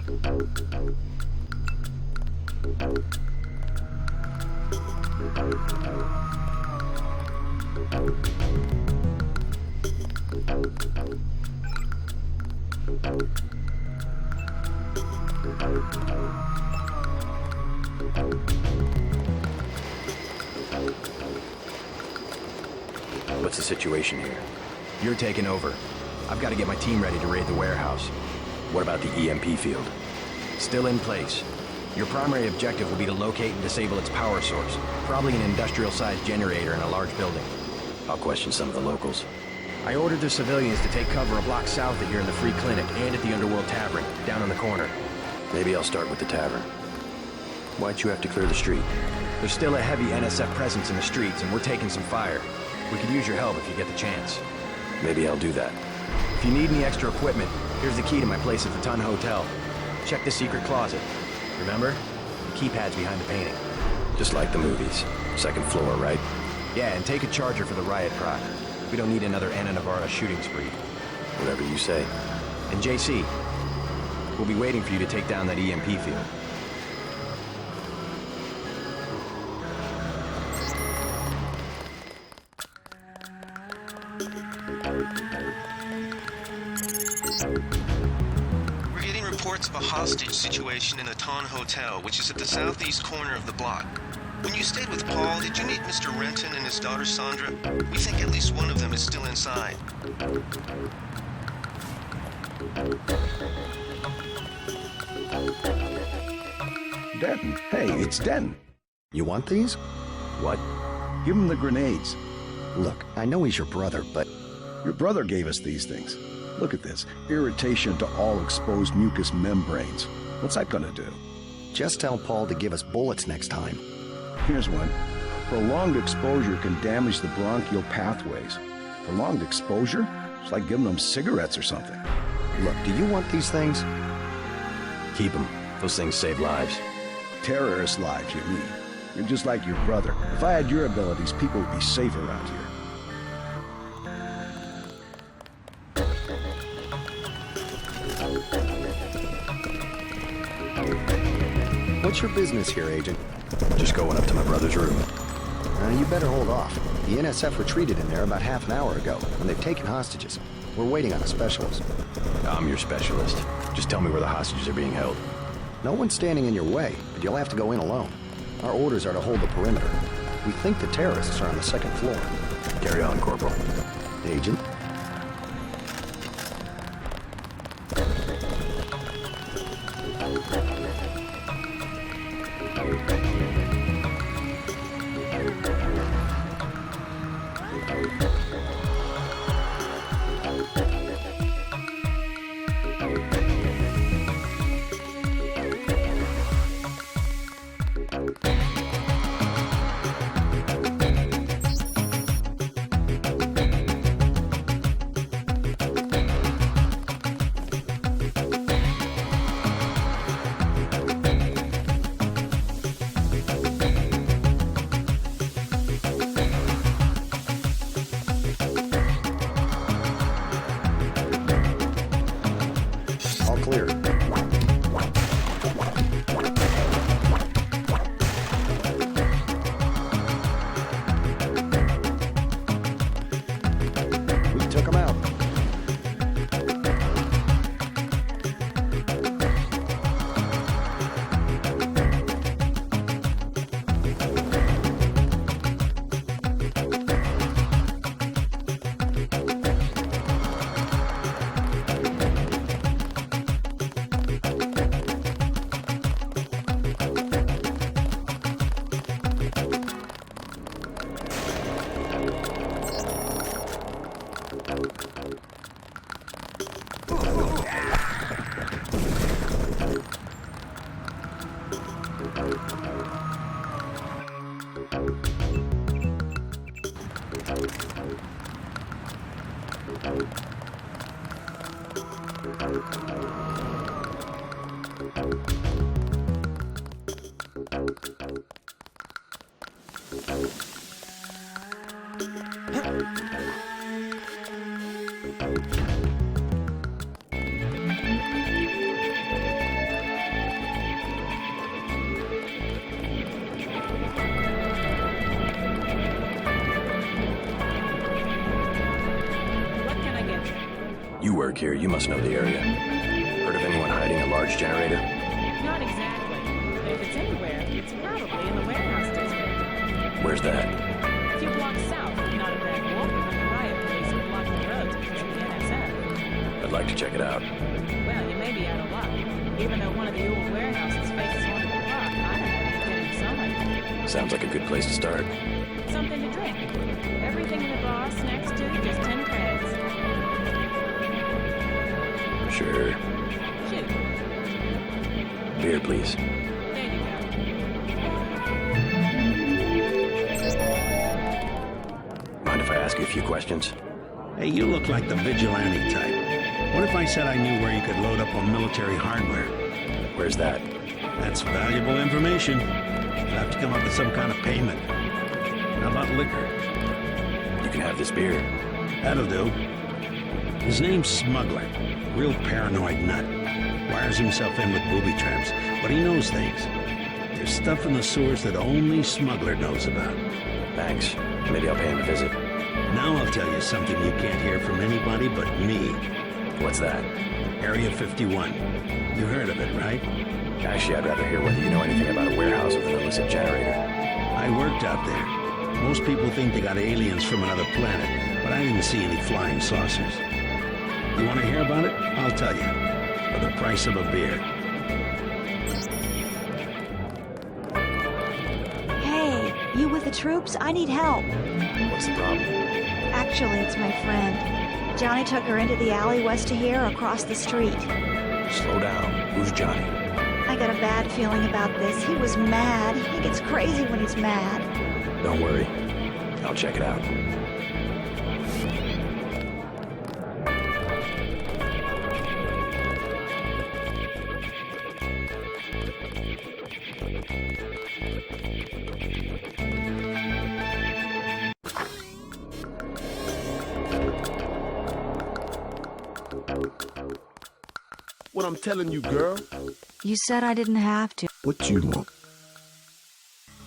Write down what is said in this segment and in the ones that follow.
What's the situation here? You're taking over. I've got to get my team ready to raid the warehouse. What about the EMP field? Still in place. Your primary objective will be to locate and disable its power source. Probably an industrial-sized generator in a large building. I'll question some of the locals. I ordered the civilians to take cover a block south of here in the Free Clinic and at the Underworld Tavern, down on the corner. Maybe I'll start with the tavern. Why'd you have to clear the street? There's still a heavy NSF presence in the streets, and we're taking some fire. We could use your help if you get the chance. Maybe I'll do that. If you need any extra equipment, here's the key to my place at the Ton Hotel. Check the secret closet. Remember? The keypad's behind the painting. Just like the movies. Second floor, right? Yeah, and take a charger for the riot proc. We don't need another Anna Navarra shooting spree. Whatever you say. And JC, we'll be waiting for you to take down that EMP field. We're getting reports of a hostage situation in the Ton Hotel, which is at the southeast corner of the block. When you stayed with Paul, did you meet Mr. Renton and his daughter Sandra? We think at least one of them is still inside. Denton. Hey, it's Denton. You want these? What? Give him the grenades. Look, I know he's your brother, but... Your brother gave us these things. Look at this. Irritation to all exposed mucous membranes. What's that gonna do? just tell Paul to give us bullets next time. Here's one. Prolonged exposure can damage the bronchial pathways. Prolonged exposure? It's like giving them cigarettes or something. Look, do you want these things? Keep them. Those things save lives. Terrorist lives, you mean? You're just like your brother. If I had your abilities, people would be safe around here. What's your business here, Agent? Just going up to my brother's room. You better hold off. The NSF retreated in there about half an hour ago, and they've taken hostages. We're waiting on a specialist. I'm your specialist. Just tell me where the hostages are being held. No one's standing in your way, but you'll have to go in alone. Our orders are to hold the perimeter. We think the terrorists are on the second floor. Carry on, Corporal. Agent? work here. You must know the area. Heard of anyone hiding a large generator? Not exactly. But if it's anywhere, it's probably in the warehouse district. Where's that? A few blocks south, not at that wall, but the riot police are blocking the roads because of the NSF. I'd like to check it out. Well, you may be out of luck. Even though one of the old warehouses faces onto the park, I don't know if you get inside. Sounds like a good place to start. Something to drink. Everything in the bar, snacks too, just 10 credits. Sure. Shoot. Beer, please. There you go. Mind if I ask you a few questions? Hey, you look like the vigilante type. What if I said I knew where you could load up on military hardware? Where's that? That's valuable information. You'll have to come up with some kind of payment. How about liquor? You can have this beer. That'll do. His name's Smuggler. Real paranoid nut. Wires himself in with booby traps, but he knows things. There's stuff in the sewers that only Smuggler knows about. Thanks. Maybe I'll pay him a visit. Now I'll tell you something you can't hear from anybody but me. What's that? Area 51. You heard of it, right? Actually, I'd rather hear whether you know anything about a warehouse with an illicit generator. I worked out there. Most people think they got aliens from another planet, but I didn't see any flying saucers. You want to hear about it? I'll tell you. For the price of a beer. Hey, you with the troops? I need help. What's the problem? Actually, it's my friend. Johnny took her into the alley west of here, across the street. Slow down. Who's Johnny? I got a bad feeling about this. He was mad. He gets crazy when he's mad. Don't worry. I'll check it out. What I'm telling you, girl. You said I didn't have to. What you want?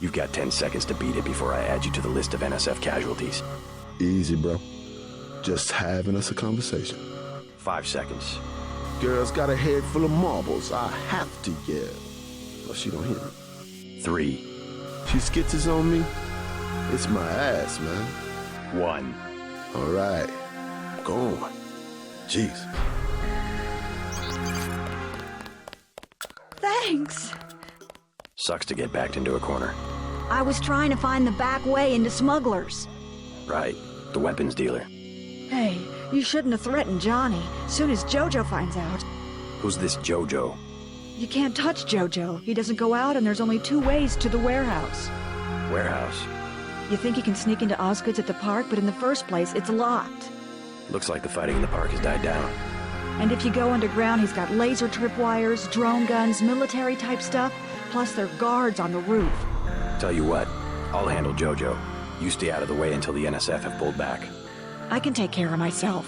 You've got 10 seconds to beat it before I add you to the list of NSF casualties. Easy, bro. Just having us a conversation. 5 seconds. Girl's got a head full of marbles. I have to yell. But she don't hear me. 3. She skitches on me. It's my ass, man. 1. All right. Go on. Jeez. Thanks. Sucks to get backed into a corner. I was trying to find the back way into Smugglers. Right. The weapons dealer. Hey, you shouldn't have threatened Johnny. Soon as Jojo finds out. Who's this Jojo? You can't touch Jojo. He doesn't go out, and there's only 2 ways to the warehouse. Warehouse. You think you can sneak into Osgood's at the park, but in the first place, it's locked. Looks like the fighting in the park has died down. And if you go underground, he's got laser tripwires, drone guns, military-type stuff, plus there are guards on the roof. Tell you what, I'll handle Jojo. You stay out of the way until the NSF have pulled back. I can take care of myself.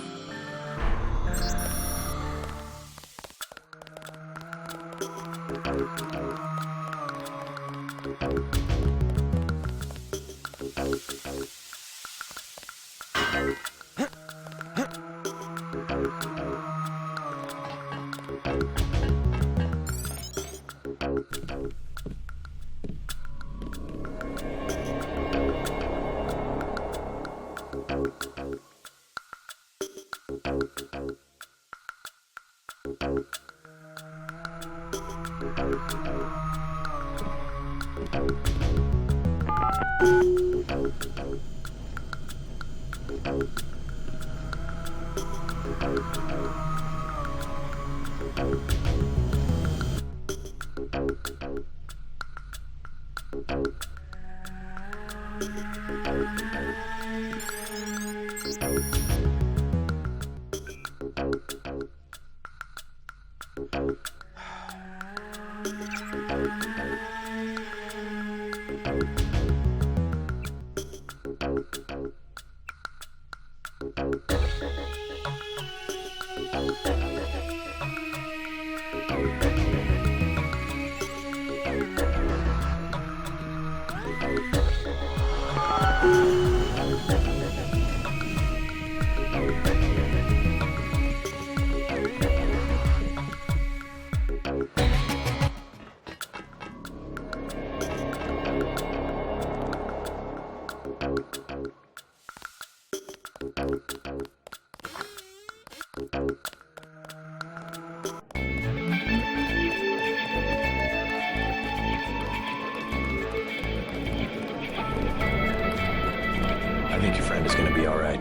gonna be all right.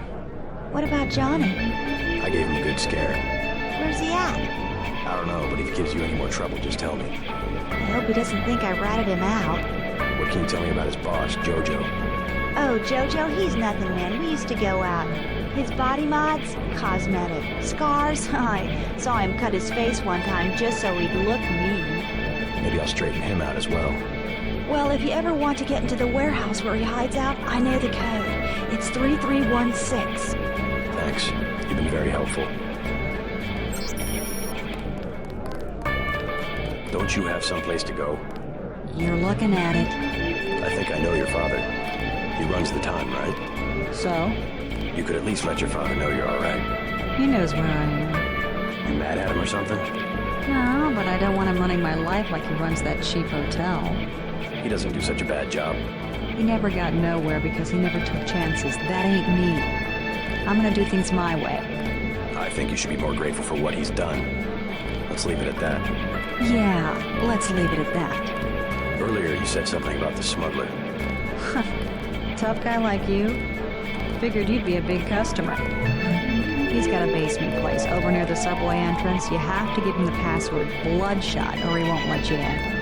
What about Johnny? I gave him a good scare. Where's he at? I don't know, but if he gives you any more trouble, just tell me. I hope he doesn't think I ratted him out. What can you tell me about his boss, Jojo? Oh, Jojo, he's nothing, man. We used to go out. His body mods? Cosmetic. Scars? I saw him cut his face one time just so he'd look mean. Maybe I'll straighten him out as well. Well, if you ever want to get into the warehouse where he hides out, I know the code. It's 3316. Thanks. You've been very helpful. Don't you have someplace to go? You're looking at it. I think I know your father. He runs the time, right? So? You could at least let your father know you're all right. He knows where I am. You mad at him or something? No, but I don't want him running my life like he runs that cheap hotel. He doesn't do such a bad job. He never got nowhere because he never took chances. That ain't me. I'm gonna do things my way. I think you should be more grateful for what he's done. Let's leave it at that. Yeah, let's leave it at that. Earlier you said something about the smuggler. Tough guy like you? Figured you'd be a big customer. He's got a basement place over near the subway entrance. You have to give him the password Bloodshot or he won't let you in.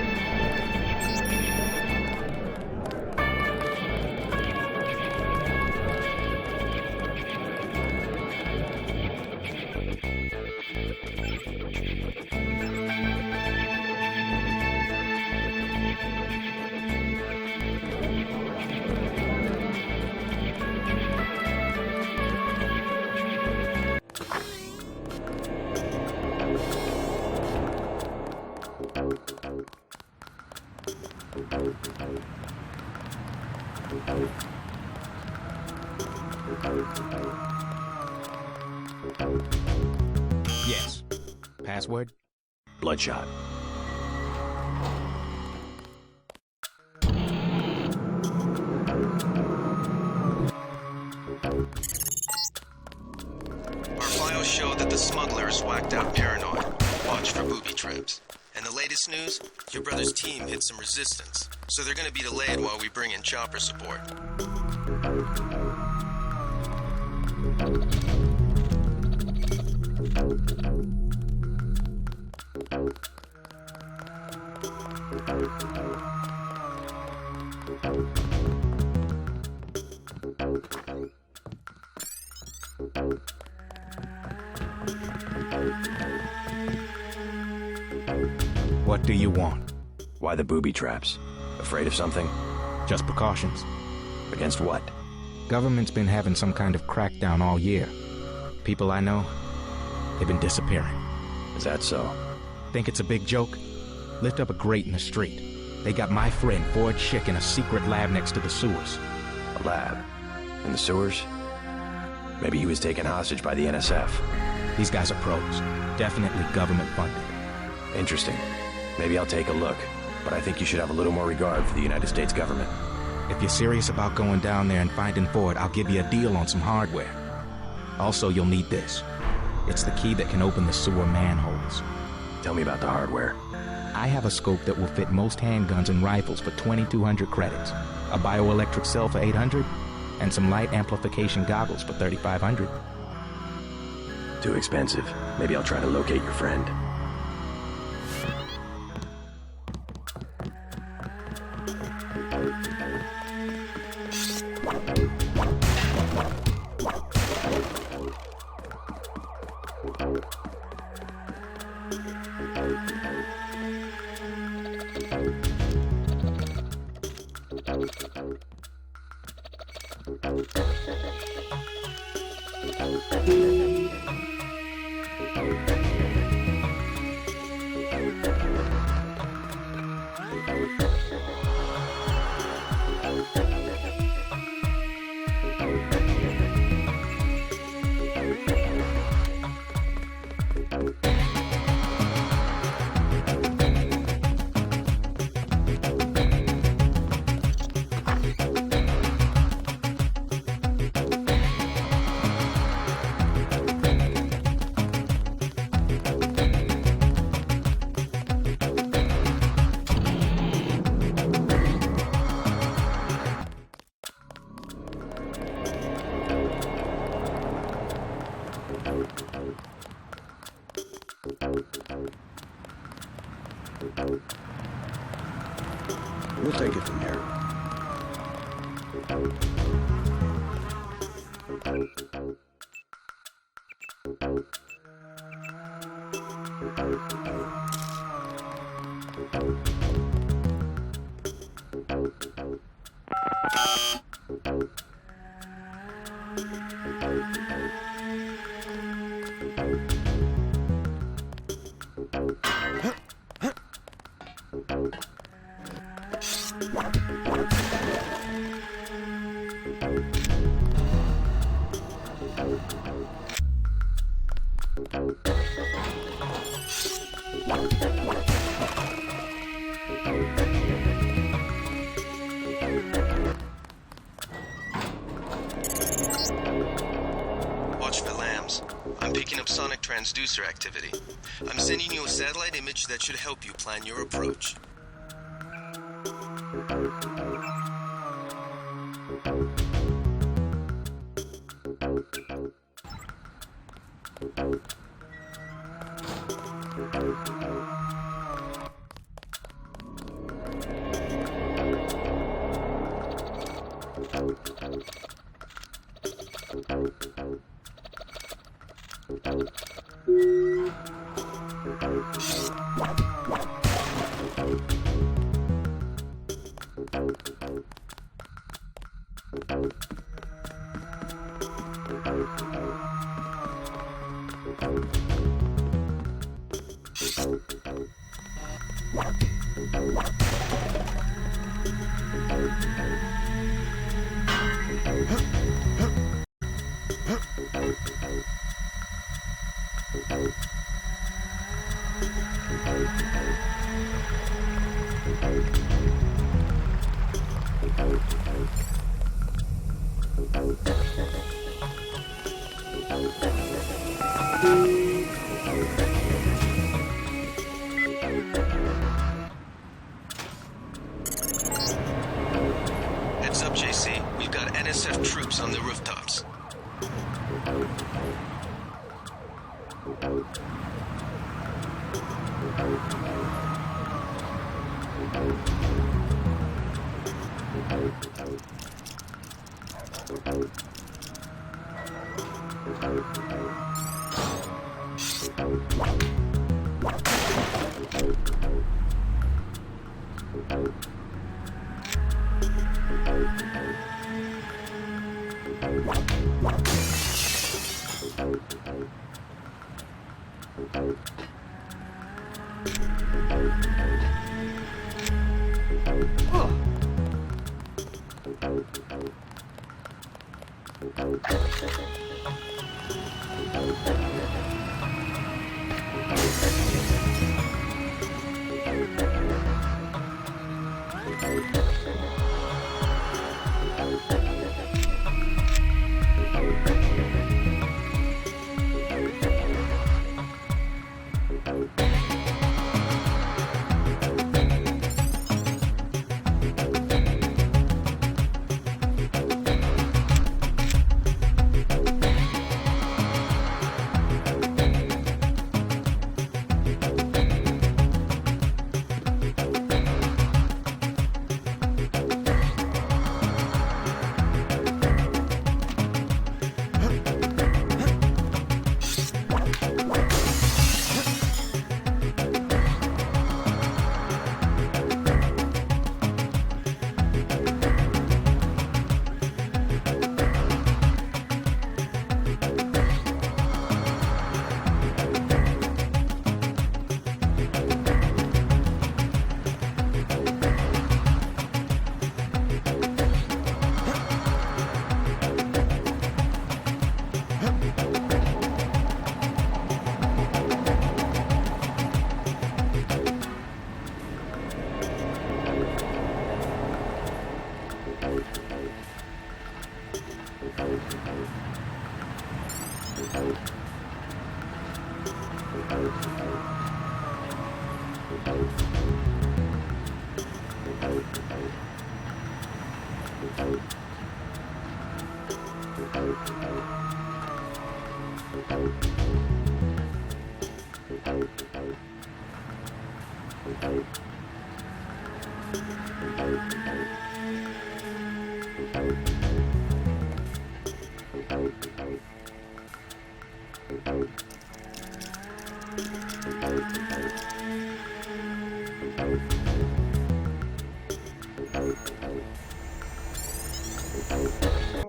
Yes. Password? Bloodshot. Our files show that the smuggler is whacked out paranoid. Watch for booby traps. And the latest news? Your brother's team hit some resistance, so they're gonna be delayed while we bring in chopper support. What do you want? Why the booby traps? Afraid of something? Just precautions. Against what? Government's been having some kind of crackdown all year. People I know, they've been disappearing. Is that so? Think it's a big joke? Lift up a grate in the street. They got my friend Ford Schick in a secret lab next to the sewers. A lab? In the sewers? Maybe he was taken hostage by the NSF. These guys are pros. Definitely government funded. Interesting. Maybe I'll take a look. But I think you should have a little more regard for the United States government. If you're serious about going down there and finding Ford, I'll give you a deal on some hardware. Also, you'll need this. It's the key that can open the sewer manholes. Tell me about the hardware. I have a scope that will fit most handguns and rifles for 2,200 credits, a bioelectric cell for 800, and some light amplification goggles for 3,500. Too expensive. Maybe I'll try to locate your friend. We'll take it from here. Watch for lambs. I'm picking up sonic transducer activity. I'm sending you a satellite image that should help you plan your approach. Heads up, JC. We've got NSF troops on the rooftops.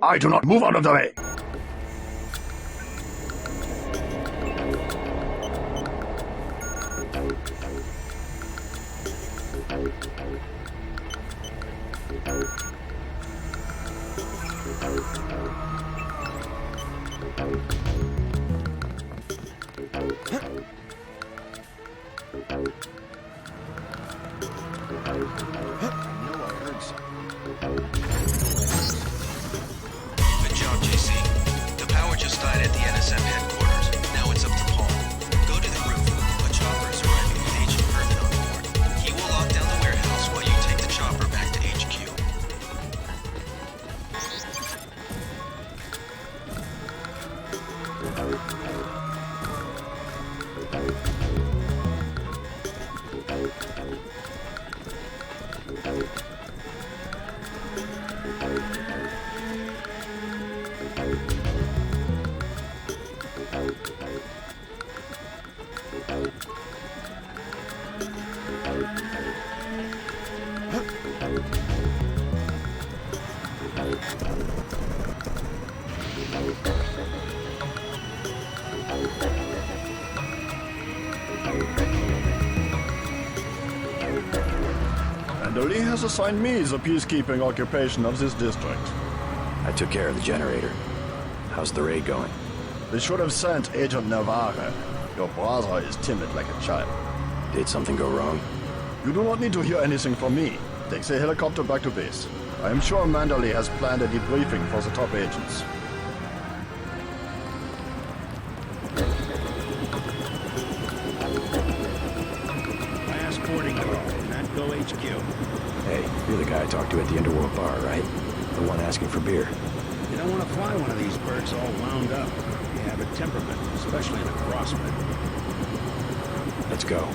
I do not move out of the way! Good job, JC. The power just died at the NSF headquarters. Now it's up to Paul. Go to the roof. A chopper is arriving with Agent Herman on board. He will lock down the warehouse while you take the chopper back to HQ. Mandoli has assigned me the peacekeeping occupation of this district. I took care of the generator. How's the raid going? They should have sent Agent Navarre. Your brother is timid like a child. Did something go wrong? You do not need to hear anything from me. Take the helicopter back to base. I am sure Mandoli has planned a debriefing for the top agents. Last boarding call. Not go HQ. Hey, you're the guy I talked to at the Underworld bar, right? The one asking for beer. You don't want to fly one of these birds all wound up. You have a temperament, especially in a crossbred. Let's go.